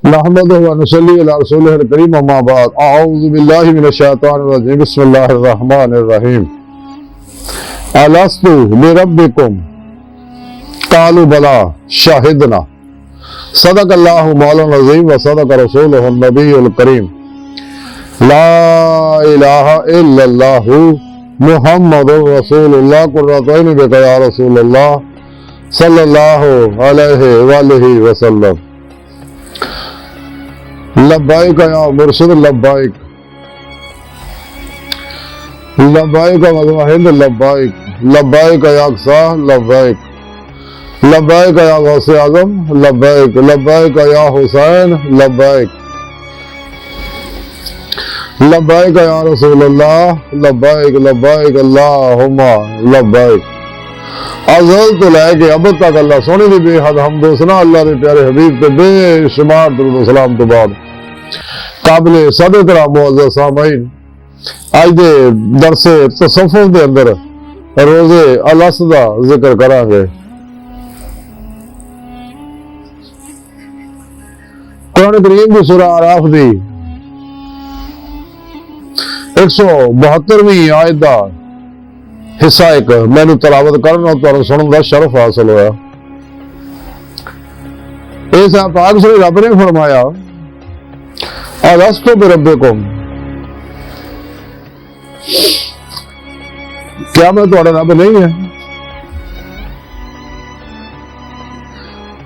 नहमदुहु व नुसल्ली अला रसूलिहिल करीम अम्मा बाद अऊज़ु बिल्लाहि मिनश शैतानिर रजीम बिस्मिल्लाहिर रहमानिर रहीम अलस्तु बिरब्बिकुम क़ालू बला शाहिदना सदक़ल्लाहु मौलाना अज़ीम व सदक़ रसूलुहुन नबियुल करीम ला इलाहा इल्लल्लाहु मुहम्मदुर रसूलुल्लाह कुर्रतुन बिका या रसूलल्लाह सल्लल्लाहु अलैहि वआलिहि वसल्लम लब्बाइक या मुर्शिद लब्बाइक लब्बाइक मज़वाहिद लब्बाइक लब्बाइक या अक़सा लब्बाइक लब्बाइक या गौसे आज़म लब्बाइक लब्बाइक या हुसैन लब्बाइक लब्बाइक या रसूलल्लाह लब्बाइक लब्बाइक अल्लाहुम्मा लब्बाइक। अज़ल तो लैके अब तक अल्लाह सोने की बेहद हमदो सना अल्लाह के प्यारे हबीब के बेशुमार दुरूद सलाम तो बाद काबिले सदर मुअज़्ज़ज़ सामईन आज दे दरसे तसव्वुफ़ दे अंदर रोज़े अलस दा जिक्र करांगे। कुरान करीम की सूरह आराफ दी 172वीं आयत दा हिस्सा एक मैनू तलावत करना और सुनने का शरफ हासिल होया। इस पाक से रब ने फरमाया अलस्तु बिरब्बिकुम, क्या मैं तुम्हारा रब नहीं है?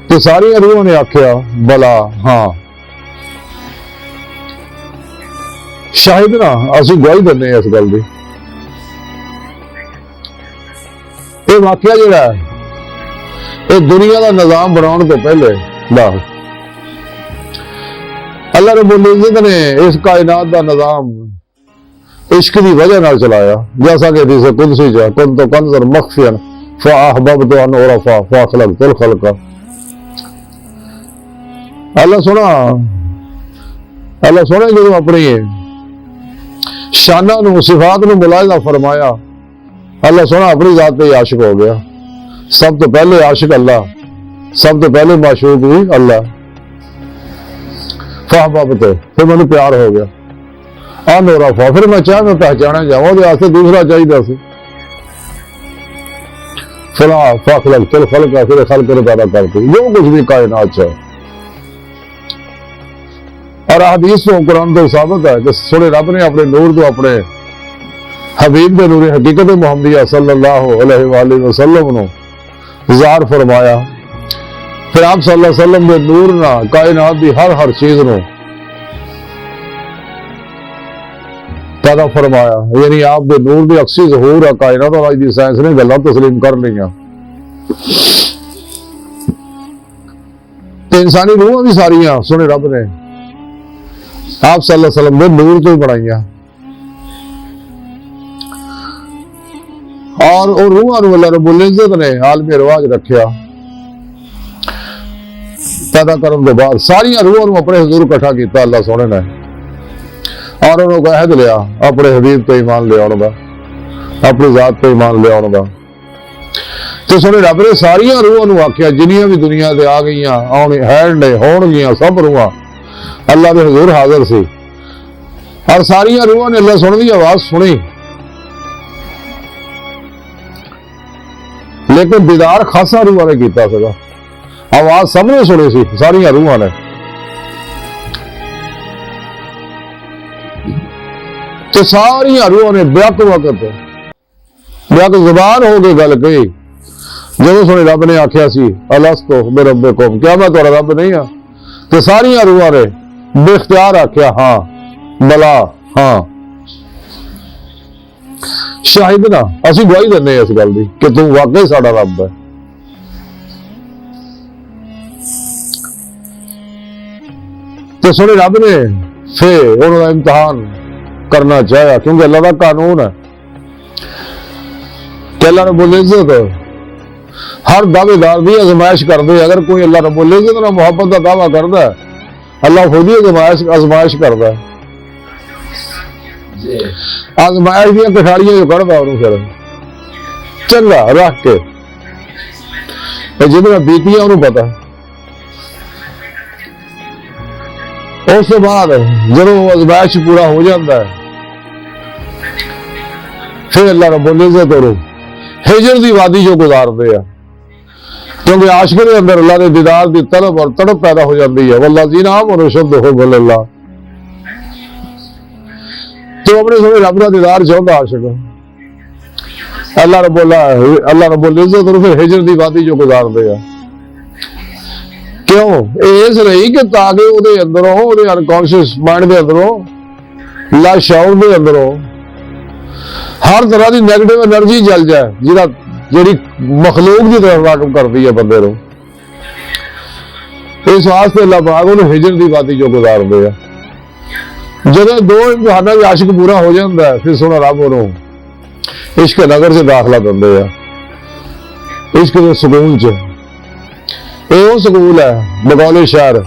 तो सारी रूहों ने आख्या बला हाँ शाहिद ना असी गवाही देने इस गल की। ये वाकया जिहड़ा ये दुनिया का निजाम बनाने तो पहले अल्लाह रब्बुल इज्जत ने इस कायनात का निजाम इश्क की वजह नाल चलाया। जैसा कि हदीस कुदसी च कुंत कंज़न मख्फियन फअहबब्तु अन उरफ़ा फअख़लक़तुल ख़ल्क़। अल्लाह सोने जो अपनी शाना नूं सिफात नूं मुलाहिज़ा फरमाया अल्लाह सोना अपनी जात पे आशिक हो गया। सब तो पहले आशिक अल्लाह, सब तो पहले माशूक भी अल्लाह। फअहबब्तु फिर मैंने प्यार हो गया अन उरफ़ा फिर मैं चाहे मैं पहचाना जाऊँ वास्ते दूसरा चाहिए सी फला फअख़लक़तुल ख़ल्क़ फिर खल्क़ ने पैदा करती जो कुछ भी कायनात है। और हदीस तो कुरान तो साबित है कि सुने रब ने अपने नूर तो अपने हबीब के नूर हकीकत मुहम्मदिया सल्लल्लाहु अलैहि वसल्लम नो ज़ाहिर फरमाया। फिर आप सल्लल्लाहु अलैहि वसल्लम के नूर ना कायनात की हर चीज नो पैदा फरमाया। यानी आप दे नूर की अक्सी ज़हूर है कायनात और आज की साइंस ने गल्लां तस्लीम कर लिया। तो इंसानी रूहां भी सारियां सुने रब ने आप सल्लल्लाहु अलैहि वसल्लम के नूर तो ही बनाइया और रूहां नूं अल्लाह रब्बुल इज्जत ने आलमी रिवाज रखिया। पैदा करने के बाद सारिया रूहां नूं अपने हुजूर इकट्ठा किया अल्लाह सोने ने और उन्होंने अहद लिया अपने हबीब पे ईमान ले आने का, अपनी जात पे ईमान ले आने का। तो सोने रब ने सारिया रूहां नूं आख्या जिन्नियां भी दुनिया से आ गई आने है होणगियां सब रूहां अल्लाह के हुजूर हाजिर सी और सारिया रूहां ने अल्लाह सुन की आवाज सुनी। लेकिन दीदार खासा रूहां ने किया सगा, आवाज सबने सुनी सी सारिया रूहां ने। तो सारिया रूहां ने बेक वक्त बेक जुबान हो गई गल कही जो सुने रब ने आख्या सी अलस्तु बिरब्बिकुम, क्या मैं तुहाडा रब नहीं हाँ? तो सारिया रूहां ने बेख्तियार आख्या हाँ बला हाँ शाहिद ना असी गवाही देने इस गल की कि तू वाकई साडा रब है। तो सुने रब ने फिर उन्होंने इम्तिहान करना चाहा क्योंकि अल्लाह का कानून है कि अल्लाह रब्बुल इज्जत हर दावेदार की आजमाइश कर दे। अगर कोई अल्लाह रब्बुल इज्जत नाल मोहब्बत का दावा करता है अल्लाह खुद ही आजमाइश करता है। आजमाइश दी कठारियां जो कढ़दा फिर चंगा रख के जिन्हें बीतियां उन्होंने पता उस तो बाद जो अजमाइश पूरा हो जाता है फिर अल्लाह रब्बुल इज्जत और हिजर की वादी जो गुजारते हैं, क्योंकि आशिक के अंदर अल्लाह के दीदार की तलब और तड़प पैदा हो जाती है। वल्लज़ीना आमनू अशद्दु हुब्बन लिल्लाह, तो अपने सोने रब का दीदार चाहता आशिक अल्लाह रब्बुल इज्जत और फिर हिजर की वादी जो गुजारते हैं। क्यों? इस रही कि ताकि उहदे अंदरों उहदे अनकॉन्शियस माइंड के अंदरों लाशऊर के अंदरों हर तरह की नैगेटिव एनर्जी जल जाए जिहड़ी मखलूक की तरफ रागब करती है बंदे को। इस वास्ते अल्लाह पाक उन्हें हिजर की वादी जो गुजारते हैं। जब दो इम्तिहानों में आशिक पूरा हो जाता है फिर सोना रब उन्होंने इश्क नगर से दाखला देंगे है, इश्क के सुकून च। ये स्कूल है बगौले शहर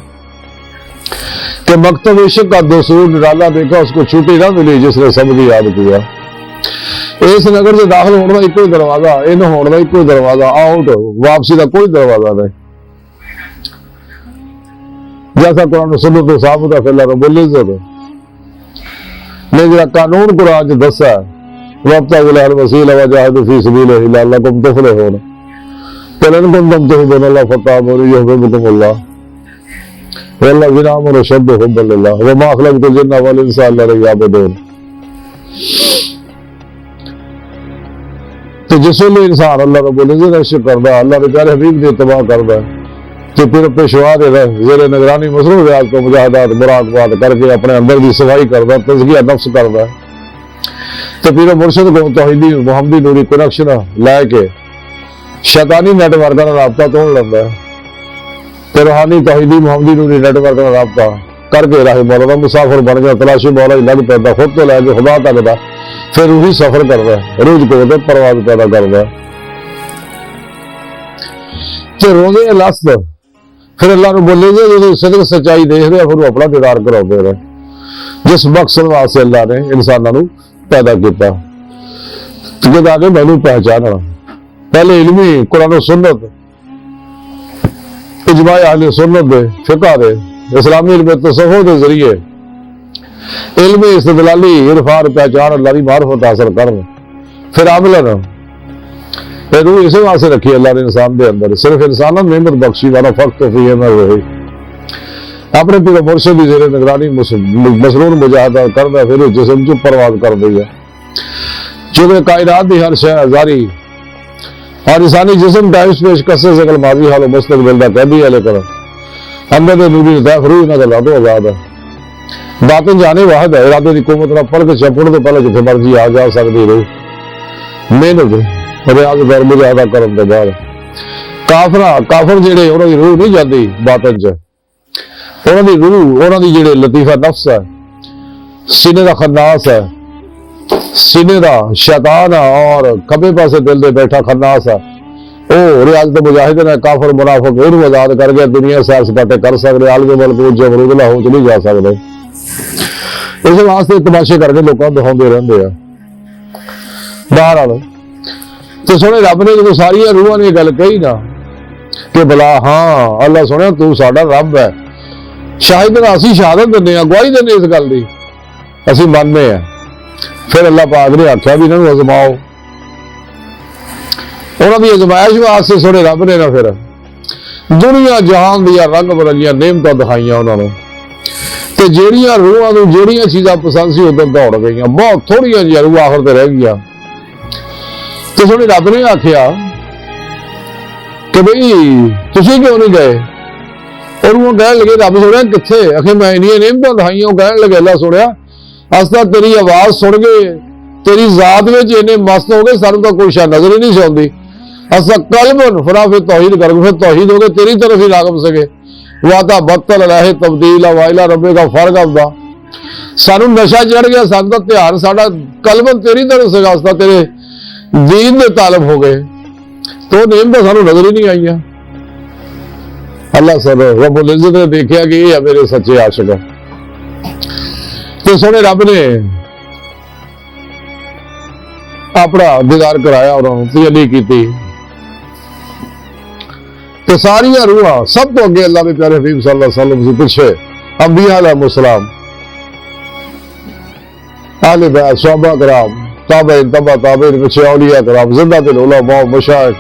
के मकतब इश्क का दोसूर निराला देखा, उसको छुट्टी ना मिली जिसने सबकी याद किया। इस नगर से दाखिल होने का एक ही दरवाजा, इन होने का एक ही दरवाजा, आउट वापसी का कोई दरवाजा नहीं। जैसा कुरान सुन्नत तो साबित है फिर अल्लाह रब्बुल इज्जत ने जो कानून कुरान च दसा वब्तगू वसीला वजाहिदू फी सबीलिही लअल्लकुम तुफलिहून इन कुंतुम तुहिब्बूनल्लाह फत्तबिऊनी युहब्बिबकुमुल्लाह वल्लज़ीना आमनू अशद्दु हुब्बन लिल्लाह वमा खलक़तुल जिन्ना वल इंसा इल्ला लियअबुदून। तो जिस वेले इंसान अल्लाह रब्बुल इज्जत इश्क करदा, अल्लाह के प्यारे हबीब की इत्तबा करदा, तो फिर पेशवा दे ज़ेरे निगरानी मसरूफ़ रियाज़ तो मुजाहिदात मुराक़बात करके अपने अंदर की सफाई करदा, तज़किया नफ्स करदा। तो फिर मुर्शिद को तौहीदी मुहम्मदी नूरी कनेक्शन लैके शैतानी नेटवर्क का राबता तोड़ लेंदा है, तो रूहानी तौहीदी मुहम्मदी नूरी नेटवर्क का राबता करके राह मौला मुसाफिर बन गया, तलाशी मौला ही लग पैदा खुद तो लैके खुदा तक दा, फिर वही सफर करता है, रोज को परवाज पैदा करता है। तो रोजे लस्त फिर अल्लाह ने बोले जो सिद्क सच्चाई देखते हैं फिर वो अपना दीदार कराते रहे, जिस मकसद वास्ते अल्लाह ने इंसानों को पैदा किया कि आगे मैनू पहचानना। पहले इल्मी कुरान सुन्नत इजमा अहले सुन्नत दे फिक़ह दे इस्लामी इल्म तसव्वुफ के जरिए इल्म इस्तदलाली इरफान पहचान अल्लाह की मारिफत हासिल करन, फिर अमलन रूह इस वास्ते रखी अल्लाह ने इंसान के अंदर, सिर्फ इंसान नेमत बख्शी वाला फख्त फीह में रही अपने पीर मुर्शिद की ज़ेरे निगरानी मसरूर मुजाहिदा करदा, फिर जिस्म चुप परवाज कर दी है। चूंकि कायनात की हर शय जारी और इंसानी जिस्म टाइम्स पेश कसे शकल माजी हाल मुस्तकबिल का कहदी है, लेकिन अंदर के नूरी दैफ रूह ना गल्लां तो आजाद है। बातिन जाने वाहद है, इरादे की कुवत ना पढ़ के चपड़ तो पहले जिथे मर्जी आ जा सकती रूह मेहनत रियाज कर मुजाहिदा करन तो बाद काफर जेड़े उन्हां दी रूह नहीं जाती बातिन च, उन्हां दी रूह उन्हां दी जेड़े लतीफा नफ्स है, सीने का खन्नास है, सीने का शैतान है और खब्बे पासे दिल दे बैठा खन्नास है, वो रियाज तो मुजाहिद ने काफर मुनाफिक उन्हें आजाद करके दुनिया सैर सपाटे कर सकते, आलम मलकूत जबरूद लाहौर नहीं जा सकते। इस वास्ते तमाशे करके लोगों को दिखाते रहते हैं। बहरहाल तो सुने रब ने जो सारिया रूहां ने गल कही ना कि भला हाँ अल्लाह सुने तू साडा रब है, शाहिद असी शहादत देने गवाही देने इस गल की असी मानने हैं। फिर अल्लाह पाक ने आख्या भी इन्होंने अजमाओ, उन्होंने अजमाइश वास्ते सुने रब ने ना फिर दुनिया जहान दियां रंग बरंगियां नेमतां दिखाइयां उन्होंने, तो जेड़ियां रूहां नूं जेड़ियां चीज़ां पसंद सी उधर दौड़ गई, बहुत थोड़ियां जिहियां रूह आखिर ते रह गई। तो सुने रब ने आख्या कि बई तुसीं क्यों नहीं गए, और वो कह लगे रब सुनिया कित्थे, आखे मैं इन्नियां नेमतां दिखाइयां, वो कह लगे अल्लाह सुनिया अस तां तेरी आवाज सुन के तेरी जात में इन्ने मस्त हो गए सानू तो कोई शा नजर ही नहीं सी आउंदी, अस कल्बन फरा फिर तौहीद कर फिर तौहीद हो गए तेरी तरफ ही रागब सके, वाता बत्तल रहे तब्दील वाइला रब्बे का फर्क आउंदा, सानू नशा चढ़ गया, सानू तो ध्यान साडा कल्बन तेरी तरफ से अस तां तेरे दीन दे तालब हो गए, तो नेमतां सानू नजर ही नहीं आईयां। अल्लाह सब रब्बुल इज्जत ने देखा कि ये मेरे सच्चे आशिक है, तो सोने रब ने अपना दीदार कराया, उन्होंने तजल्ली की, तो सारिया रूहां सब तो अगे अल्लाह के प्यारे हबीब सल्लल्लाहु अलैहि वसल्लम से पिछे अंबिया अलैहिस्सलाम, अहले बैत, सहाबा कराम, ताबईन, तबा ताबईन, पीछे औलिया कराम, जिंदा दिल उलमा मशाइख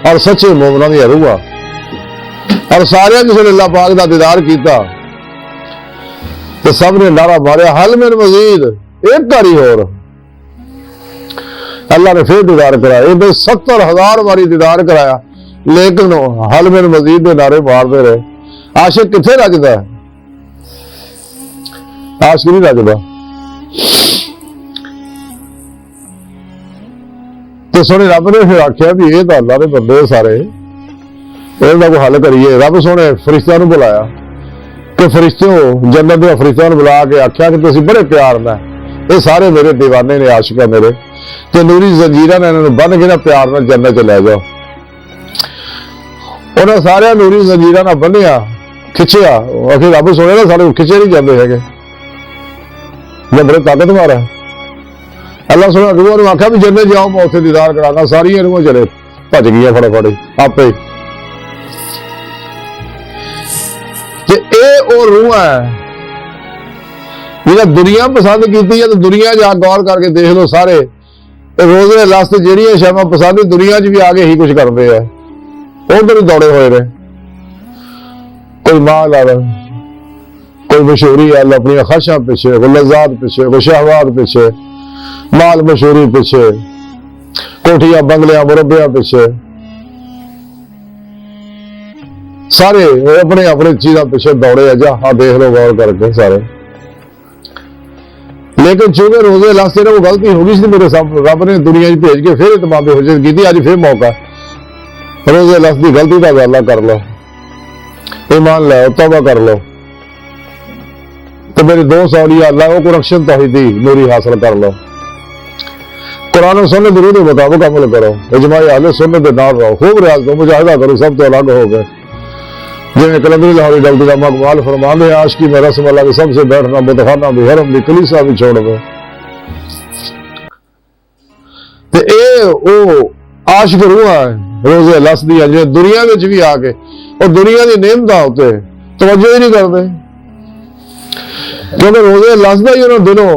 और सच्चे मोमिनां दी रूहां और सारे जिसने अल्लाह पाक दा दीदार किया तो सब ने नारा मारिया हल मिन मजीद, एक बारी होर। अल्लाह ने फिर दीदार कराया, इन्हें 70,000 बारी दीदार कराया, लेकिन हल मिन मजीद के नारे मारते रहे। आशिक किथे रजदा है? आशिक नहीं रजदा। तो सोने रब ने फिर आख्या भी ये तो अल्लाह ने बंदे सारे, इन्होंने कोई हल करिए। रब सोने फरिश्तियां नूं बुलाया कि फरिश्तियों, जन्नत के फरिश्तियां नूं बुला के आख्या कि तुसीं बड़े प्यार नाल, ये सारे मेरे दीवाने ने, आशिक है मेरे, तो नूरी जंजीरां ने इन्होंने बन के ना प्यार नाल जन्नत च लै जाओ। उन्हें सारे नूरी जंजीरां नाल बन्निया, खिंचिया। आखिर रब सोने ना सारे खिंचे नहीं जाते है, मैं बड़े ताकतवर है। अल्लाह सोने रूहां नूं आख्या भी जन्नत जाओ, मैं उत्थे दीदार करांगा। सारियां रूहां चले भज गई फटाफट आपे। ते ए ओ रूह है जिहड़ा दुनिया पसंद की है, तो दुनिया जा गौर करके देख लो सारे रोजे लस्त ਜਿਹੜੀਆਂ ਸ਼ਾਮਾਂ पसंद दुनिया च भी आगे ही कुछ करते हैं, उधर ही दौड़े हुए ने। कोई माल आ रहा, कोई मशहूरी है अपनी ख्वाहिशां पीछे, कोई लज्जात पीछे, कोई शहवात पीछे, माल मशहूरी पीछे, कोठियां बंगलियां मुरब्बियां पीछे, सारे अपने अपने चीजों पीछे दौड़े है। जा देख लो गौर करके सारे। लेकिन चूंकि रोजे लास्ट को गलती हो गई थी मेरे साथ, रब ने दुनिया भेज के फिर इतमाम हुज्जत की, अज फिर मौका रोजे लास्ट की गलती का गल्ला कर लो, ईमान लो, तौबा कर लो, तो मेरे दोस्त औलिया अल्लाह को कुरक्शन तौहीदी नूरी हासिल कर लो। कुरान और सुन्नत के मुताबिक अमल करो, इजमाई अहले सुन्नत के नाल रहो, खूब रियाज करो, मुजाहिदा करो, सब तो अलग हो गए। जिन्हें कलंदरी लाहौरी डॉक्टर का मकबाल फरमाते हैं, आशिकी में रस्म अल्लाह के सबसे बैठना, बुतखाना भी, हरम भी, कलीसा भी छोड़ दो। ते ए ओ आशिक रूह है रोजे लस दी जिन्हें दुनिया में भी आके और दुनिया की नेमतां उत्ते तवज्जो ही नहीं करते, क्योंकि रोजे लस दा ही उन्होंने दिलों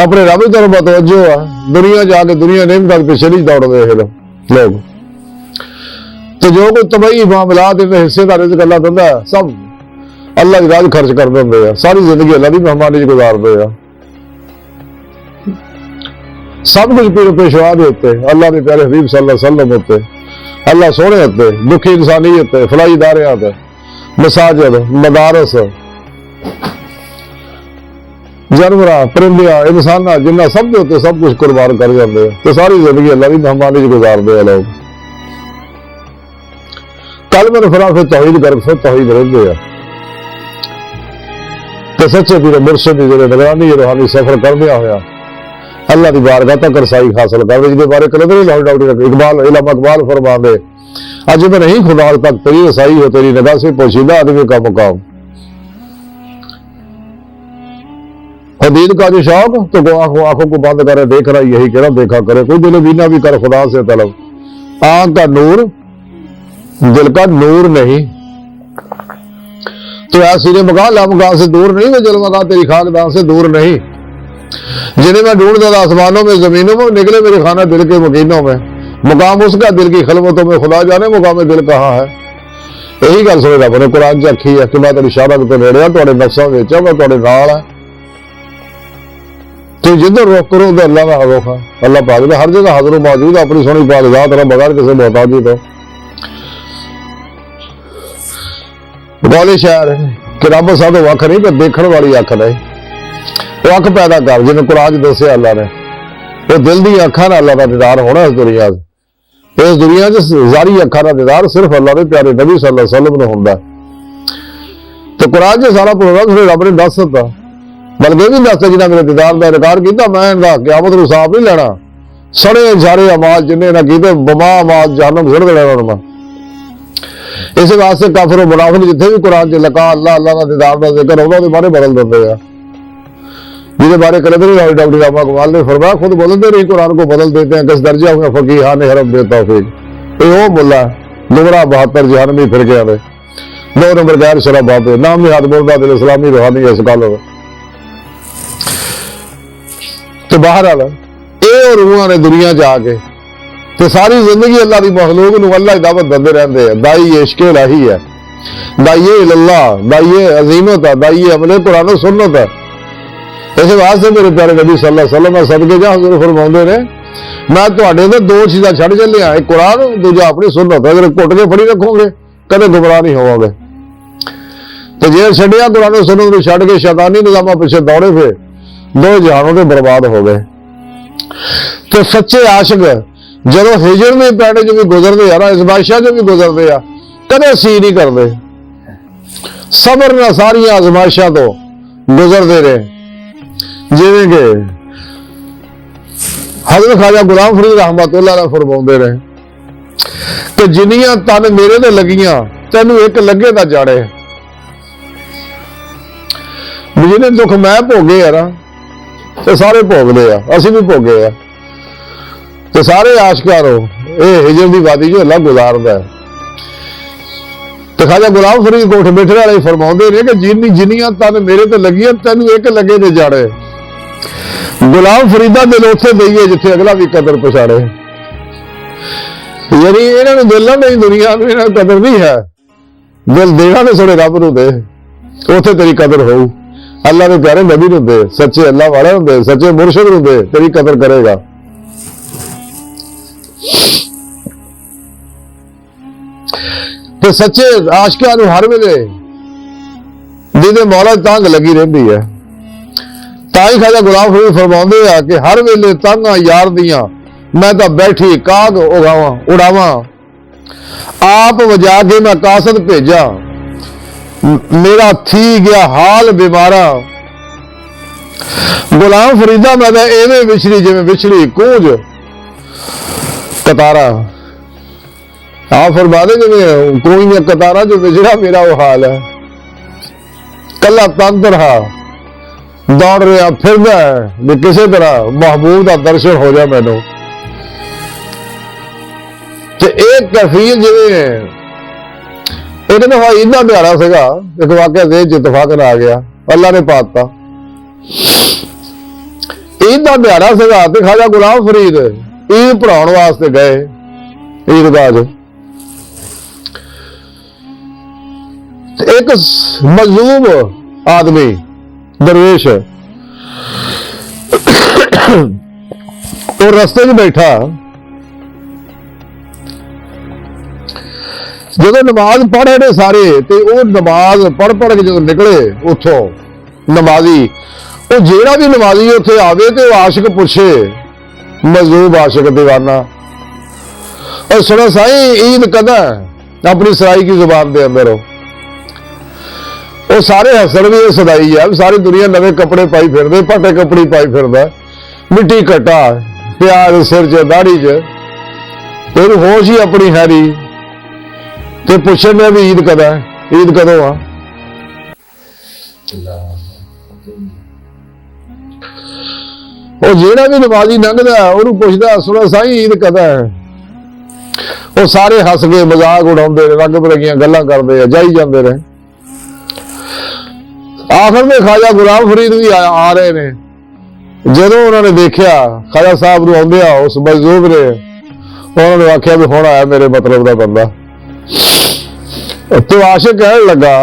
अपने रब की तरफ तवज्जो है। दुनिया जाके दुनिया नेमतां के पीछे नहीं दौड़ते हैं लोग। तो जो कोई तबाही मामलात इन्हें हिस्सेदार रिज़्क़ अल्लाह दिंदा है, सब अल्लाह की राह खर्च कर देंगे हैं, सारी जिंदगी अल्लाह की मेहमानी गुजारते हैं। सब कुछ पीर पेशवा दे उत्ते, अल्लाह के प्यारे हबीब सल्लल्लाहु अलैहि वसल्लम उत्ते, अल्लाह सोने उत्ते, दुखी इंसानियत ते, फलाई इदारे ते, मसाजिद, मदारस, जानवरां, परिंदियां, इंसानां, जिन्ना सब दे उत्ते सब कुछ कुर्बान कर जाते हैं। तो सारी जिंदगी अल्लाह की मेहमानी गुजारते हैं लोग। कल मैंने फिर तौहीद कर, फिर तौहीद रहते हैं। तो सच्चे पीर मुर्शिद की जो निगरानी रूहानी सफर कर दिया होया अल्लाह की बारगाह तक रसाई हासिल कर, जिसके बारे कलंदरी लाहौरी डॉक्टर इकबाल इलामा इकबाल फरमाते, अज में नहीं खुदा तक तेरी रसाई हो, तेरी निगाह से पोशीदा आदमी का मुकाम। हदीद का जो शौक तो आंखों को बंद करे देख रहा, यही कहना देखा करे, कोई दिल बीना भी कर खुदा से तलब। आंख का नूर दिल का नूर नहीं, तो ऐसी ने मकान ला मकान से दूर नहीं, मैं जल मकान तेरी खाकदान से दूर नहीं। जिन्हें मैं ढूंढता था आसमानों में जमीनों में, निकले मेरे खाना दिल के मकीनों में। मुकाम उसका दिल की खलवतों में, खुदा जाने मुकाम दिल कहाँ है। यही गल सुने रब ने कुरान च आखी है कि मैं तेरी इशारा तो नेड़े तुहाडे नफ्सां विच, मैं तुहाडे नाल है। तो जिधर रुख करो उधर अल्लाह का रुख है। अल्लाह पाक ने हर जगह हाजिर मौजूद है, अपनी सोहनी पाक ज़ात नाल बगैर किसी मोहताजी तो। गौली शहर कि रब साधो अख नहीं, पर देखने वाली अख नहीं, वो अख पैदा कर जिन्हें कुरान दसिया अल्लाह ने, वो दिल दी अखा ना अल्लाह का दीदार होना। इस दुनिया जारी अखा का दीदार सिर्फ अल्लाह के प्यारे नबी सल्लल्लाहु अलैहि वसल्लम ने होंदा। तो कुरान च सारा प्रोग्राम फिर रब ने दस दिता, बल्कि भी दसता जिन्हें मेरे दीदार का इनकार किया, मैं इनका क़यामत नूं साफ नहीं लेना, सड़े सारे अमाल जिन्हें ना कीते बमा अमाल जहन्नम सुट देना उन्होंने। इस वास्ते काफिर और मुनाफिक जिथे भी कुरान च लगा अल्लाह अल्लाह का दीदार का जिक्र होगा उहदे बारे बदल देते हैं, जिहदे बारे कलंदरी लाहौरी डॉक्टर इलामा इकबाल ने फरमाया, खुद बदलते नहीं कुरान को बदल देते हैं। किस दर्जा हुए फकीहान हरम दे तौफीक, ये वो मुल्ला दुबरा 72 जहन्नमी फिर गया। 2 नंबर गैर शराबा पे नाम हाथ बोलता दिल इस्लामी रूहानी इस गल तो बाहर आला ये रूहां ने दुनिया जाके तो सारी जिंदगी अल्लाह की मखलूक नूं अल्लाह की दावत दंदे रहंदे हैं। दाई इश्क इलाही है, दाइए इल्लाह, दाइए अजीमत है, दाइए अमले कुरान सुन्नत है। इस वास्ते मेरे प्यारे नबी सल्लल्लाहु अलैहि वसल्लम सदके जा हुजूर फरमाउंदे ने मैं तुहाडे ते 2 चीज़ां छड्ड चलिया, एक कुरान दूजा अपनी सुन्नत। अगर घुट के फड़ी रखोगे कदे गुमराह नहीं होवोगे। तो जे छड्डिया कुरान सुन्नत नूं छड्ड के शैतानी निज़ामां पिछे दौड़े फिर 2 जहानों ते बर्बाद हो गए। तो सच्चे आशिक जदों हिजर दे पैणे जो भी गुजरदे आ ना, आज़माइशां जो भी गुजरदे आ, कदे सी नहीं करदे, सबर नाल सारियां आज़माइशां तो गुजरदे रहे। जिवें कि हज़रत ख्वाजा गुलाम फरीद रहमतुल्लाह अलैह फरमाउंदे रहे कि जिन्नियां तन मेरे ते लगियां तैनूं एक लगे दा जाड़े। जिन्ने दुख मैं भोगे आ ना ते सारे भोगदे आ, असीं भी भोगे आ। तो सारे आशिकां ये हिजर की वादी जो अल्लाह गुजारदा है। तो ख्वाजा गुलाम फरीद कोठ बैठे वाले फरमाउंदे ने कि जिन्नियां तन मेरे ते लगियां तैनूं एक लगे दे जाड़े। गुलाम फरीदा दिल उत्थे दईए जिथे अगला भी कदर पछाड़े। यानी इन्होंने दिल नहीं, दुनिया में इन्होंने कदर नहीं है, दिल देना तो सोने रब नूं दे, उत्थे तेरी कदर होऊ। अल्लाह के प्यारे नबी नूं दे, सच्चे अल्लाह वाले नूं दे, सच्चे मुर्शिद नूं दे, तेरी कदर करेगा। तो सच्चे आशिकां नूं हर वेले जिहदे मौला तंग लगी रहिंदी है। ताई ख्वाजा गुलाम फरीद फरमाउंदे आ कि हर वेले तंग यार दियां मैं तो बैठी काग उड़ावा, आप वजा के मैं कासद भेजा, मेरा थी गया हाल बीमारा। गुलाम फरीदा मैं एवें विछड़ी जिवें विछड़ी कूंज कतारा। आप फरमाते जिवें कोई ने कतारा जो विछड़ा मेरा वो हाल है। कला तंग रहा दौड़ रहा फिरदा है भी किसी तरह महबूब का दर्शन हो जाए मैनू। तो एक कैफियत जिवें एक दफा इन्ना प्यारा सीगा, एक वाकया देह च इतफाक आ गया, अल्लाह ने पाता इन्ना प्यारा सीगा। ते ख्वाजा गुलाम फरीद ईद पढ़ाउण वास्ते गए ईदगाह च। एक मजलूम आदमी दरवेश और रस्ते में बैठा, जो नमाज पढ़े ने सारे ते वो नमाज पढ़ पढ़ के जो निकले उथों नमाजी, वो जेड़ा भी नमाजी उत्थे आवे ते वो आशिक पूछे, मजलूम आशिक दीवाना, और सुनो साईं ईद कदा है अपनी सराई की जुबान दे अंदर हो। वो सारे हसन भी सदाई है, सारी दुनिया नवे कपड़े पाई फिरदे, फटे कपड़े पाई फिरदा, मिट्टी कट्टा प्याज सिर च दाढ़ी च, तेन होश ही अपनी हैरी। ते पुछन में भी ईद कदा है, ईद कदों आ। वो जेड़ा भी नमाजी लंघदा उन्होंने पुछदा सुनो साईं ईद कदा है। वो सारे हस के मजाक उड़ाउंदे रंग बिरंगियां गल्लां करदे जाई जांदे रहे। आखिर में ख्वाजा गुलाम फरीद भी आ रहे ने, जदों उन्होंने देखा ख्वाजा साहब नूं आउंदे उस मजलूम ने, उन्होंने आख्या भी हुण आया मेरे मतलब का बंदा। तो आशिक कहन लगा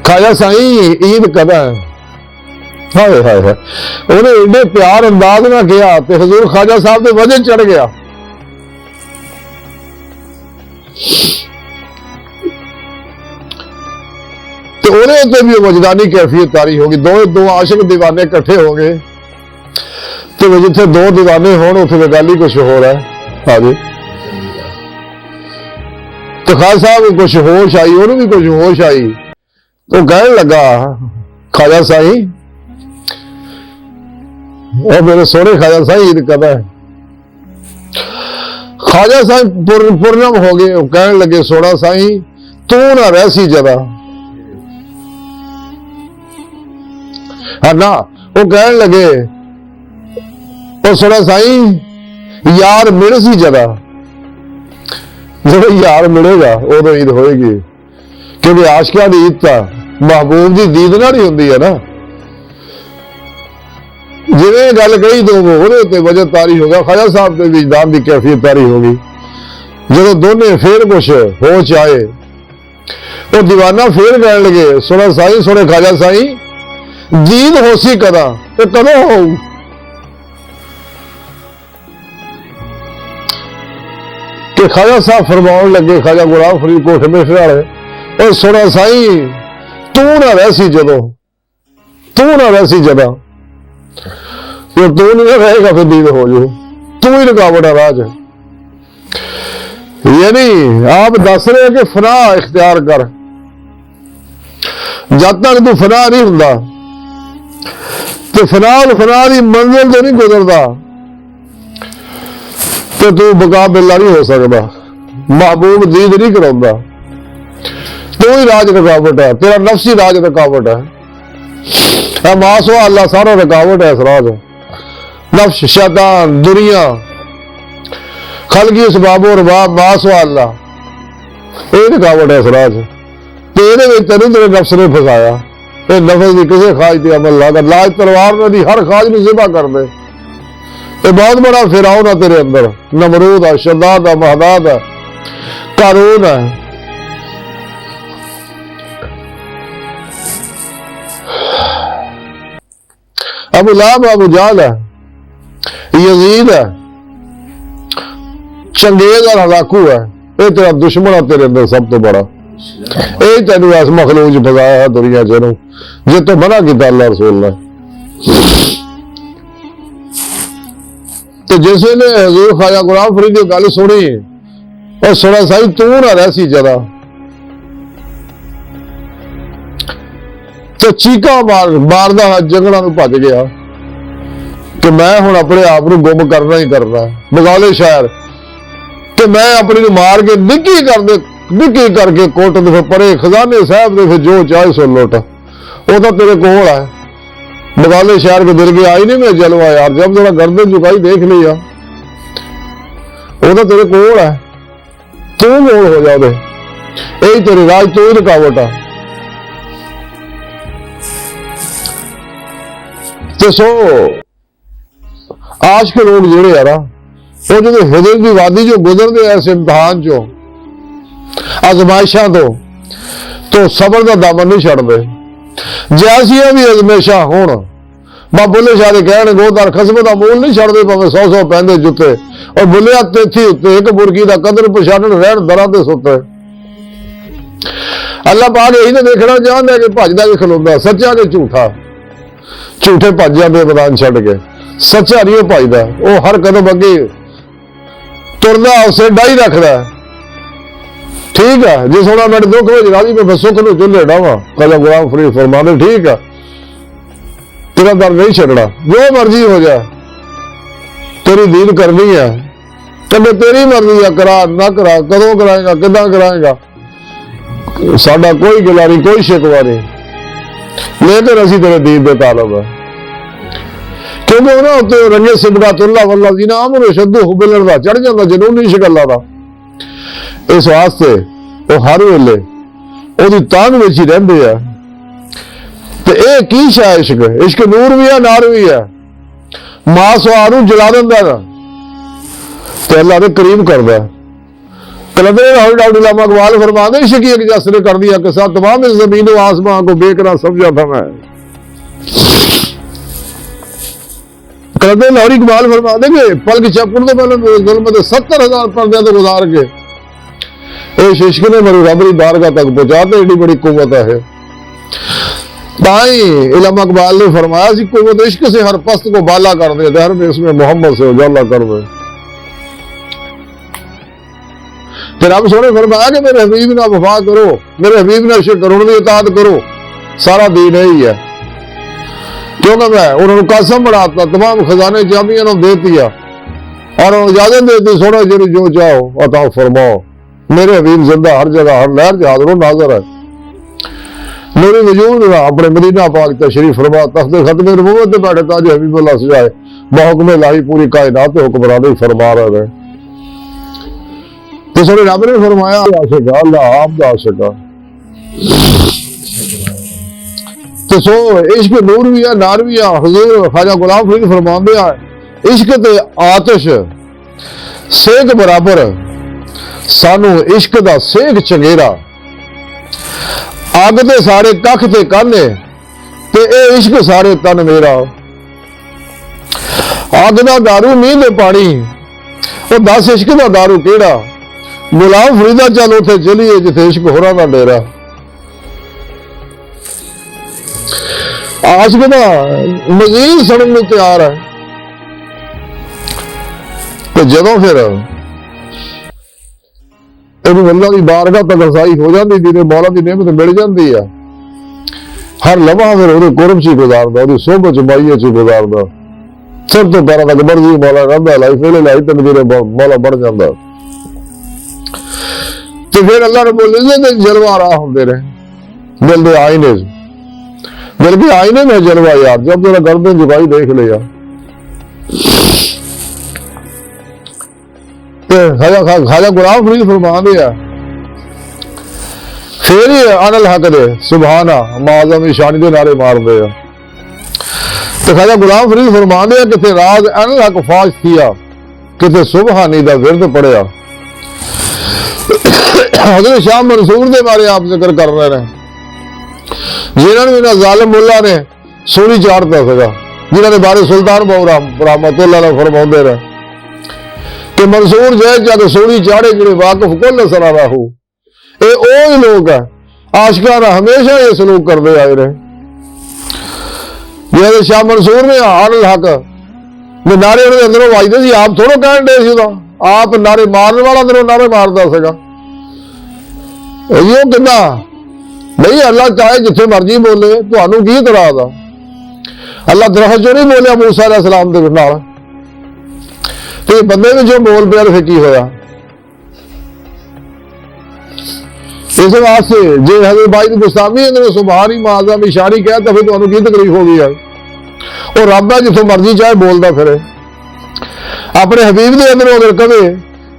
ख्वाजा साईं ईद कदा है। हाय हाय हाय, उन्हें एडे प्यार अंदाज ना किया तो हजूर ख्वाजा साहब के वजन चढ़ गया। तो उन्हें भी वजदानी कैफियत तारी होगी। दो आशिक दीवाने इकट्ठे हो गए, तो जिथे 2 दीवाने होने उसे गल ही कुछ हो रहा है। हाँ जी, तो खालसा साहब को कुछ होश आई, उन्होंने भी कुछ होश आई, तो कहने लगा ख्वाजा साईं, और मेरे सोने ख्वाजा साईं ईद कदा है। ख्वाजा साईं पूर्णम हो गए, कहने लगे सोना साईं तू ना रहसी जरा। ना वो कहने लगे ओ सोना साईं यार मिल सी जरा। ਜਦੋਂ ਯਾਰ ਮਿਲੇਗਾ ਉਦੋਂ ਈਦ ਹੋਏਗੀ, ਕਿਉਂਕਿ ਆਸ਼ਿਕਾਂ ਦੀ ਈਦ ਤਾਂ ਮਹਿਬੂਬ ਦੀ ਦੀਦ ਨਾਲ ਹੀ ਹੁੰਦੀ ਹੈ ਨਾ। ਜਿਵੇਂ ਗੱਲ ਕਹੀ ਦੋ ਉਹਦੇ ਉੱਤੇ ਵਜਨ ਤਾਰੀ ਹੋ ਗਿਆ, ਖਾਜਾ ਸਾਹਿਬ ਦੇ ਵਿਜਦਾਨ ਦੀ ਕੈਫੀਅਤ ਤਾਰੀ ਹੋ ਗਈ। ਜਦੋਂ ਦੋਨੇ ਫੇਰ ਕੁਛ ਹੋਸ਼ ਆਏ, ਉਹ ਦੀਵਾਨਾ ਫੇਰ ਕਹਿਣ ਲਗੇ, ਸੁਣਾ ਸਾਈਂ, ਸੁਣੇ ਖਾਜਾ ਸਾਈਂ, ਦੀਦ ਹੋਸੀ ਕਦਾ, ਤੇ ਕਦੋਂ ਹੋਊ? ਕਿ ਖਾਜਾ ਸਾਹਿਬ ਫਰਮਾਉਣ ਲੱਗੇ, ਖਾਜਾ ਗੁਲਾਮ ਫਰੀਦ ਕੋਠ ਮੇਸ਼ਰ ਵਾਲੇ, ਉਹ ਸੁਣਾ ਸਾਈਂ, ਤੂੰ ਨਾ ਰਹਿਸੀ ਜਦੋਂ, ਤੂੰ ਨਾ ਰਹਿਸੀ ਜਦੋਂ, ਤੂੰ ਨਹੀਂ ਰਹੇਗਾ ਫਿਰ ਦੀਦ ਹੋ ਜੂ, ਤੂੰ ਹੀ ਰੁਕਾਵਟ ਹੈ ਰਾਜ। यानी आप दस रहे कि फना इख्तियार कर, जब तक तू फना नहीं हुंदा तो फना की मंजिल तो नहीं गुजरता, तो तू मुकाबला नहीं हो सकता, महबूब दीद नहीं कराउंदा, तू ही राज रुकावट है, तेरा नफ्सी राज रुकावट है। मासो अल्लाह सारा रुकावट है इस राज, नफ्स शैतान दुनिया खलगी सबाबो रबाब मासो अल्लाह, ये रुकावट है इस राज। तो ये तेन तेरे नफ्स ने फसाया, ये नफस की किसी खाज पर अमल ला कर, लाज तलवार में दी हर खाज में जिबा कर दे। ये बहुत बड़ा फिरौन है तेरे अंदर, नमरूद है, शद्दाद है, महदाद है, कारून है। अबू लाहब अबू जहल है, यजीद है, चंगेज और हलाकू है, ये तेरा दुश्मन है तेरे अंदर सब तो बड़ा। यही तेन इस मखलूक च फसाया है दुनिया च, जे तो मना किया अल्लाह रसूल ने। तो जिस वे हजूर ख्वाजा गुलाम फरीद की गल सुनी, और सुना साई तू ना रहसी जरा, तो चीका मारदा जंगलों में भज गया कि मैं हुण अपने आप को गुम करना ही करना, बगौले शहर कि मैं अपनी मार के निक्की करके कोट दे फिर परे खजाने साहब दे फिर जो चाहे सो लुट, वो तो तेरे कोल है। बगाले शहर के दिल के आई नहीं मैं जलवा यार, जब जरा गर्दन झुकाई देख लिया, वो तो तेरे कोल है, तू मोल हो जाओ, यही तेरे राज, तू ही रुकावट है। तो सो आज के लोग जोड़े यार, वो जो हिजर की वादी जो गुजरते हैं इस इम्तिहान चो, आजमाइशा तो सबर का दामन नहीं छड़ते। जैसियां भी आजमाइशा होण, मां बुले शाह दे कहण गोदार खसम का मूल नहीं छड़ते, भावें 100 पहनते जुत्ते, और बुलिया तेथी उत्ते एक बुरकी का कदर पछाणन रहण दरां ते सुते। अल्लाह पाक यही तो देखना चाहता है कि भजदा कि खलोंदा, सच्चा कि झूठा, झूठे भज जाते मैदान छड़ के, सच्चा नहीं भजदा, वो हर कदम अगे तुरदा उसे डाई रखदा। ठीक है, जिस होना मेरे दुख में राजी में सुख नूं चुल्हे डावां, ख्वाजा गुलाम फरीद फरमाते ठीक है, तेरा दर नहीं छड़ना, जो मर्जी हो जाए, तेरी दीन करनी है, कदे तेरी मर्जी है, करा ना करा, कदों कराएगा, किदां कराएगा, साडा कोई गिला नहीं, कोई शिकवा नहीं, लेकिन असीं तेरे दीन दे तालब है। क्योंकि उन्होंने उत्ते रंगे सिबगातुल्लाह वल्लज़ीना आमनू अशद्दु हुब्बन दा चढ़ जाता जनून इश्क अल्लाह दा। इस वास्ते वो हर वेले ओदी तांग विच ही रहिंदे आ। ते इह की शै इश्क, इश्क नूर भी है नार भी है, मां सुहा नूं जला दिंदा ते अल्लाह दे करीम करदा। कलंदर डॉक्टर अल्लामा इकबाल फरमाते इश्क की एक जसर कर दिया कि साथ तमाम इस ज़मीन व आसमान को बेकरार समझा था मैं। कलंदर लाहौरी इकबाल फरमाते कि पलक झपकण तो पहले ज़ुल्मत 70,000 पर्दे तो गुजार के इस इश्क ने मेरी रब की बारगाह तक पहुंचाते, एडी बड़ी कुव्वत है। ताई अल्लामा इकबाल ने फरमाया सी कुव्वत इश्क से हर पस्त को बाला कर दे, दहर में इसमें मोहम्मद से उजाला कर दे। फिर रब सोने फरमाया कि मेरे हबीब ना वफा करो, मेरे हबीब ना इश्क करो, उन्होंने इताअत करो, सारा दीन यही है। क्योंकि मैं उन्होंने कसम बढ़ाता, तमाम खजाने चाबियां ने दे दिया और इजाजत देती, सोना जी जो चाहो अता फरमाओ, मेरे हबीब जिंदा हर जगह हर लहर हाजिर नाजर है। मेरे वजूद अपने मदीना पाक तशरीफ फरमा, तख्ते खत्म नबूवत बैठे ताज हबीबुल्लाह सजाए, बहुकम इलाही पूरी कायनात हुक्मरानी फरमा रहे। ਤੇ ਸੋਰੇ ਰੱਬ ਨੇ ਫਰਮਾਇਆ ਆਸ਼ਿਕ ਅੱਲਾਹ ਆਪ ਦਾ ਆਸ਼ਿਕ ਆ। ਤੇ ਸੋ ਇਸ਼ਕ ਨੂਰ ਵੀ ਆ ਨਾਰ ਵੀ ਆ। ਹਜ਼ੂਰ ਖਾਜਾ ਗੁਲਾਮ ਫਰੀਦ ਫਰਮਾਉਂਦੇ ਆ ਇਸ਼ਕ ਤੇ ਆਤਿਸ਼ ਸੇਕ ਬਰਾਬਰ, ਸਾਨੂੰ ਇਸ਼ਕ ਦਾ ਸੇਕ ਚੰਗੇਰਾ। ਅੱਗ ਤੇ ਸਾਰੇ ਕੱਖ ਤੇ ਕਾਨੇ, ਤੇ ਇਹ ਇਸ਼ਕ ਸਾਰੇ ਤਨ ਮੇਰਾ। ਅੱਗ ਦਾ ਦਾਰੂ ਮੀਂਹ ਦੇ ਪਾਣੀ, ਉਹ ਦੱਸ ਇਸ਼ਕ ਦਾ ਦਾਰੂ ਕਿਹੜਾ। ਗੁਲਾਮ ਫਰੀਦਾ ਚੱਲ ਉੱਥੇ ਚਲੀਏ ਜਿੱਥੇ ਇਸ਼ਕ ਹੋਰਾਂ ਦਾ ਡੇਰਾ। ਆਸ਼ਕ ਦਾ ਮਜ਼ੀਦ ਸੜਨ ਨੂੰ ਤਿਆਰ ਹੈ। ਤੇ ਜਦੋਂ ਫਿਰ ਇਹਨੂੰ ਅੱਲਾਹ ਦੀ ਬਾਰਗਾਹ ਤੱਕ ਰਸਾਈ ਹੋ ਜਾਂਦੀ, ਜਿਹਦੇ ਮੌਲਾ ਦੀ ਨਿਹਮਤ ਮਿਲ ਜਾਂਦੀ ਆ, ਹਰ ਲਮਹਾ ਫਿਰ ਉਹਦੇ ਕੁਰਬ 'ਚ ਹੀ ਗੁਜ਼ਾਰਦਾ, ਉਹਦੀ ਸੋਹਬਤ 'ਚ ਮਾਈਏ 'ਚ ਗੁਜ਼ਾਰਦਾ। ਸਭ ਤੋਂ ਪਹਿਲਾਂ ਤੱਕ ਮਰਜ਼ੀ ਮੌਲਾ ਰਹਿੰਦਾ, ਲਾਈਫ ਵੇਲੇ ਲਾਈ ਤਕਦੀਰ ਮੌਲਾ ਬਣ ਜਾਂਦਾ। ਤੇ ਫਿਰ ਅੱਲਾਹ ਨੇ ਬੋਲੇ ਤੇ ਜਲਵਾ ਰਾਹ ਹੁੰਦੇ ਨੇ, ਮਿਲਦੇ ਆईने, मिल के आईने में जलवा यार, जब जरा गर्दन झुकाई देख ले यार। खाजा गुलाम फरीद फरमाते हैं फिर ही अनल हक दे सुभाना माज़म शानी दे नारे मारते हैं। तो खाजा गुलाम फरीद फरमाते हैं किते राज अनल हक फाश किया, किते सुबहानी दा विरद पढ़िया। हज़रत शाह मंसूर दे बारे आप जिक्र कर रहे हैं, जिन्होंने इन्होंने जालिम मुल्ला ने सूली चाड़ता सगा, जिन्होंने बारे सुल्तान रहमतुल्लाह अलैह फरमाते रहे कि मंसूर जय जग सूली चाड़े जिन्हें वाकिफ कुल सरा राहू। ये वही लोग है आशिकाना हमेशा ये सलूक करते आए रहे। जैसे शाह मंसूर ने अनल हक ने नारे उन्हें अंदरों वजदे सी, आप थोड़ा कहन डे सी, आप नारे मारने वाला अंदरों नारे मारता सगा। यो कितना नहीं, अल्लाह चाहे जिथे मर्जी बोले, तुहानू की इतराज आ। अल्लाह दरख्त चो नहीं बोलिया मूसा अलैहिस्सलाम दे नाल, ते बंदे भी जो बोल पिया फिर की होया। इस वास्ते जे हज़रत बाई गुस्तामी अंदर सुभानी माज़म इशारी कह तो फिर तुहानू की तकलीफ हो गई है। और रब है जिथों मर्जी चाहे बोलता फिरे। अपने हबीब के अंदरों अगर कहे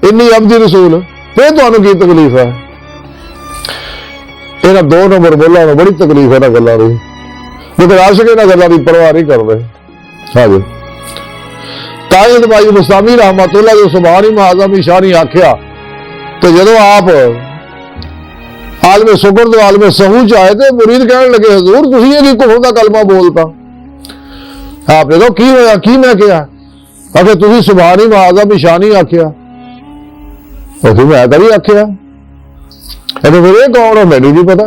इन्नी अब्दी रसूल, फिर तुहानू की तकलीफ है। इन्हां 2 नंबर बोला बड़ी तकलीफ है इन्हां गल्लां दी, लेकिन आशिक इन्हां गल्लां दी परवाह नहीं करदे। हाँ जी, ताईद भाई गुस्तामी रहमतुल्लाह जो सुभानी माज़म इशारी आख्या, तो जदों आप आलमे शुक्र तो आलमे सहू च आए तो मुरीद कहने लगे हजूर तुसीं ये कुफर दा कलमा बोलता। आपने कहा की होया, की मैं कहा? आखे तुसीं सुभानी माज़म इशानी आख्या। तो मैं कभी आख्या? फिर ये कौन है? मैनू नहीं पता।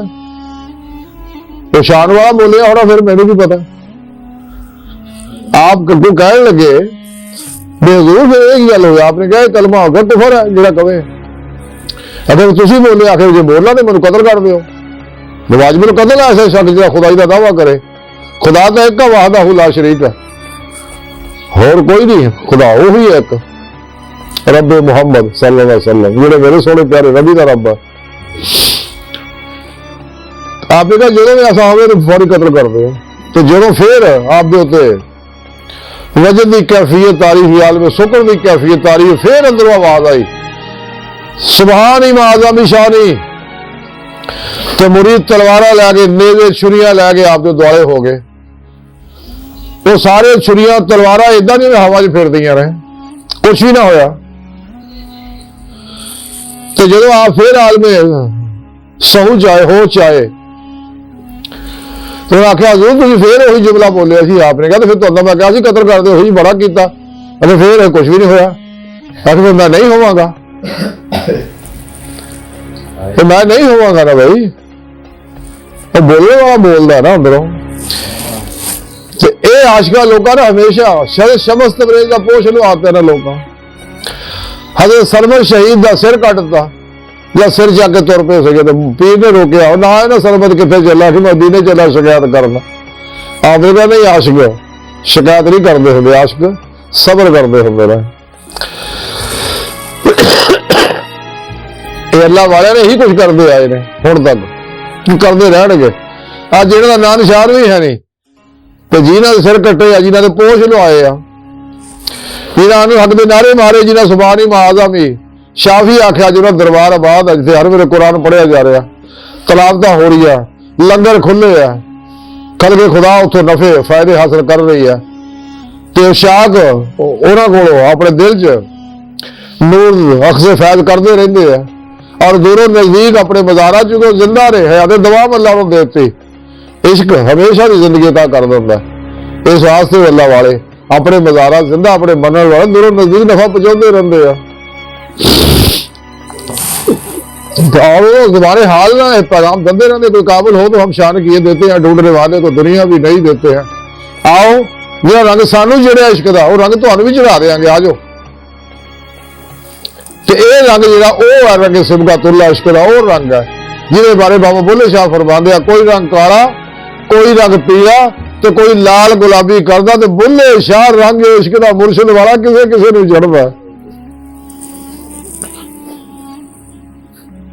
तो शान वाला बोलिया होना, फिर मैनू भी पता। आप कहने लगे बेहजूर फिर एक गल हो, आपने कहा कलमा होगा कुफर है जो कवे। अगर तुम बोले आखिर जो बोलना तो मैं कतल कर दो, नवाज मैंने कतल है ऐसा शख्स जो खुदाई का दावा करे। खुदा तो एक वाहदा ला शरीक है, होर कोई नहीं, खुदा वही एक रब मुहम्मद सल्लल्लाहु अलैहि वसल्लम जो मेरे सोने प्यारे रबी का रब है। आपने कहा जो भी ऐसा हो तो फौरी कतल कर दो। तो जो फिर आप वजन की कैफियत तारीफ आलम शुक्र की कैफियत तारीफ, फिर अंदरों आवाज आई सुभानी माज़म इशानी। तो मुरीद तलवारा लैके नेवे छुरियां लैके आप दुआले हो गए। वो सारे छुरियां तलवारा इदा नहीं हवा च फिर दियां रहे, कुछ भी ना होया। तो जो आप फिर आलमे सहू चाहे हो चाहे, तो आख्या हजूर तुम फिर वही जुमला बोलिया सी। आपने कहा तो फिर तुहानू मैं कहा सी कतल कर दो, बड़ा किया। अरे फिर कुछ भी नहीं होया। आखिर मैं नहीं होवांगा, तो मैं नहीं होवांगा ना भाई। तो बोलने वाला बोलता ना अंदरों। तो ये आशिका लोग ना हमेशा शमस तबरेज का पोष लुआते ना लोग। हज़रत सलमान शहीद का सिर कटता या सिर जाके तुर पे सके, तो पीर ने रोकया ना है ना सरमत कितने चला कि मदीने चला शिकायत करना। आपने कहा नहीं आशिक शिकायत नहीं करते होंगे, आशिक सबर करते होंगे। अल्लाह वाले ने ही कुछ करते आए ने हुण तक करते रहणगे। अज जिन्हां दा नाम निशान भी है नहीं, तो जिन्हां दे सिर कट्टे आ, जिन्हां दे पोछ लुआए आ, जिन्हां नूं हक दे नारे मारे, जिन्हां सुभानी माज़म ही शाफी आख्या जो दरबार आबाद है जिथे हर वेले कुरान पढ़िया जा रहा, तलावत हो रही है, लंगर खुले है, खलके खुदा उतो नफे फायदे हासिल कर रही है, तो शाक उन्होंने को अपने दिल च नूर अक्से फैज करते रहते हैं और दूरों नजदीक अपने मज़ारा चुको जिंदा रहे है दुआ अल्लाह को देती। इश्क हमेशा की जिंदगी का कर देता, इस वास्ते अल्लाह वाले अपने मज़ारा जिंदा अपने मनन वाले दूरों नजदीक नफा पहुंचाते रहते हैं। और वो तुम्हारे हाल ना पैगाम देते रहते, कोई काबिल हो तो हम शान किए देते हैं, ढूंढने वाले को दुनिया भी नहीं देते हैं। आओ जो रंग सानू चढ़िया इश्क का वो रंग तुहानू भी चढ़ा देंगे, आ जाओ। तो यह रंग जो रंग सिबगतुल्लाह इश्क का वो रंग है जिसके बारे बाबा बुल्ले शाह फरमाते हैं, कोई रंग काला कोई रंग पीला तो कोई लाल गुलाबी करता, तो बुल्ले शाह रंग इश्क का मुर्शिद वाला किसे किसे नहीं चढ़ता।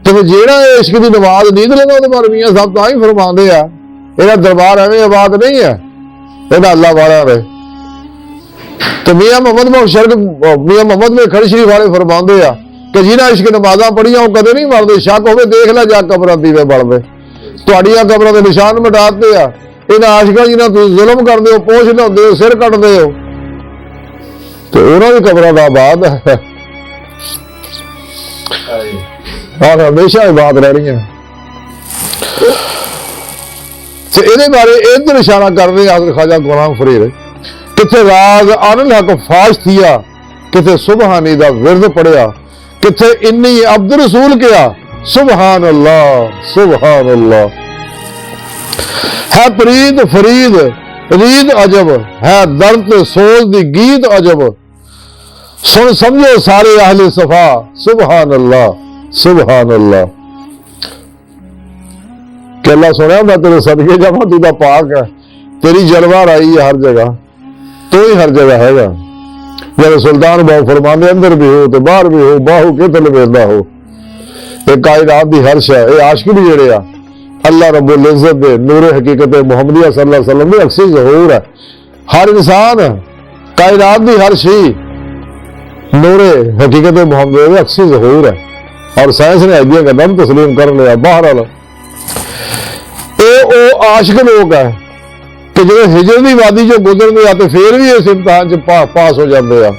तो जेड़ा इश्क की नमाज नींद लेना वो बारे मियां साहब तो ही फरमाते हैं, यह दरबार एवं आबाद नहीं है, यह अल्लाह वाला है। तो मियां मोहम्मद में खड़ी शरीफ वाले फरमाते हैं कि जिन्हें इश्क नमाजा पढ़िया वो कदे नहीं मरते, शक हो देख ला जा कबर दीवे बलते, तुहाडियां कबरों के निशान मिटाते आ, इन्हें आशिका जिन्हें तुम जुल्म करते हो, पोछ लाते हो, सिर कटते हो, तो उन्होंने भी कबरों का आबाद है और हमेशा इबाद रह रही है। तो ये बारे इधर इशारा कर रहे हैं ख्वाजा गुलाम फरीद, किथे राज आनल हक फाश थिया, किथे सुबहानी दा विरद पढ़िया, किथे इन्नी अब्दुल रसूल किया, सुबहान अल्लाह सुबहान अल्लाह। है प्रीत फरीद रीद अजब, है दर्द सोज दी गीत अजब, सुन समझो सारे अहले सफा, सुबहान अल्लाह सुबहान अल्लाह। कि अल्लाह सुनिया मैं तेरे सदके जावा, तू तो पाक है, तेरी जलवा आई है हर जगह, तू ही हर जगह हैगा। जब सुल्तान बाहू फरमाने अंदर भी हो तो बाहर भी हो, बाहू के तल वेंदा हो, एक कायनात दी हर्ष है, ये आशिक भी जेड़े आ अल्लाह रब्बुल इज्जत दे नूर हकीकत मुहम्मदिया सल्लल्लाहु अलैहि वसल्लम दी अक्सी ज़हूर है। हर इंसान कायनात दी हर शी नूर हकीकत मुहम्मदिया दी अक्सी ज़हूर है और साइंस ने अजिया का दम तस्लीम कर लिया। बहरहाल ये आशिक लोग है कि जो हिजर की वादी जो गुजरते हैं तो फिर भी इस इम्तिहान च पास हो जाते हैं।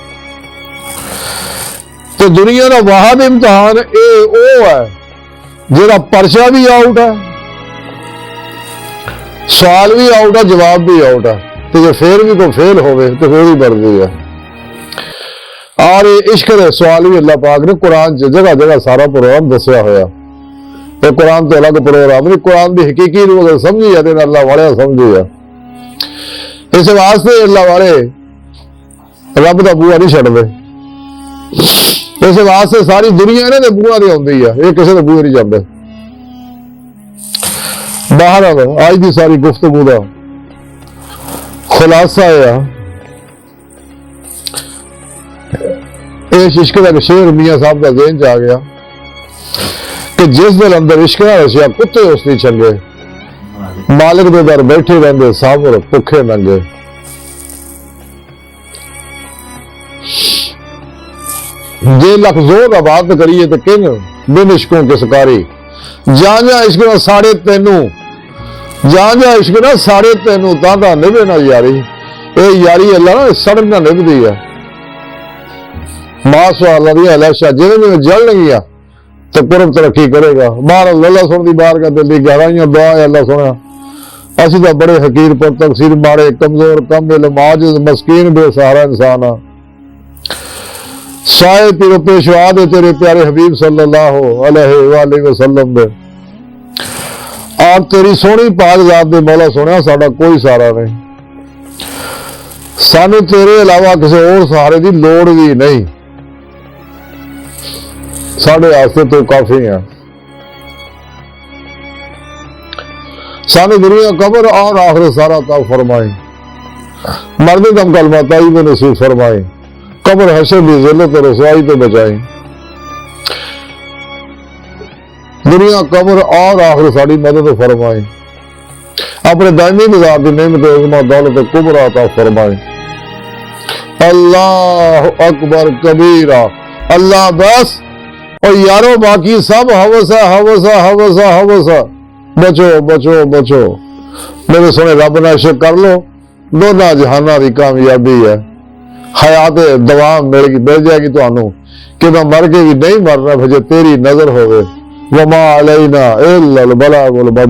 तो दुनिया का वाहद इम्तिहान ये है जिहड़ा परचा भी आउट है, सवाल भी आउट है, जवाब भी आउट है, तो जो फिर भी कोई फेल होवे तो फिर ही बढ़ती है। और इश्क के सवाल भी अल्लाह पाक ने कुरान च जगह जगह सारा प्रोग्राम दसिया होया। ये कुरान तो अलग प्रोग्राम नहीं, कुरान की हकीकी अगर समझी है तो अल्लाह वाले समझी है। इस वास्ते अल्लाह वाले रब का बूआ नहीं छड्डदे, इस वास्ते सारी दुनिया इन्हां दे बूआ ते आउंदी है, ये किसी दे बूए नहीं जांदे। बाहर आज की सारी गुफ्तगू का खुलासा है इस इश्क का शेर मियां साहब का ज़हन च आ गया कि जिस दिल अंदर इश्क ना रसिया कुत्ते उसकी चंगे, मालिक दे दर बैठे रहंदे साबर भुखे नंगे। जे लख जोर का बात करिए तो किंग बिन इश्कों के सकारी, जा इश्क ना साड़े तेनू, जा इश्क ना साड़े तेनू तां निभे ना यारी। ये यारी अल्लाह ना सड़क ना निभदी है। माशाअल्लाह दी अलैशा जिन्हें जिन्हें जलणगियां तो कुरब तरक्की करेगा। बाहर अल्लाह सुन दी बार का दिल दी गहराइयां दुआ है अल्लाह सुना। असी तो बड़े हकीर पर तकसीर मारे कमजोर कम इल्म आजिज़ मस्कीन बेसहारा इंसान आ। साए तेरे पेशवा दे तेरे प्यारे हबीब सल्लल्लाहु अलैहि वसल्लम दे और तेरी सोहनी पाक जात दे मौला सुनिया साडा कोई सहारा नहीं, सानू तेरे अलावा किसी और सहारे की लोड़ भी नहीं, साढ़े वास्ते तो काफी है। सानू दुनिया कब्र और आखिर सारा तक फरमाई, मर्द दम कलमा ताई में नसीब फरमाई, कब्र हशर की जिल्लत और रसवाई तो बचाई। दुनिया कब्र और आखिर साड़ी मदद फरमाई, अपने दायमी निज़ाम की नेमत उज़्मा दौलत कुबरा अता फरमाई। अल्लाह अकबर कबीरा, अल्लाह बस और यारो बाकी सब हवस है, हवस है, हवस है, हवस है। बचो बचो बचो, मेरे सोने रब नाल इश्क कर लो, दोनों जहाना की कामयाबी है। हयात दवाम मिल जाएगी तुहानू कि मैं मर के भी नहीं मरना, भजे तेरी नजर होवे। वमा अलैना इल्लल बलागुल मुबीन।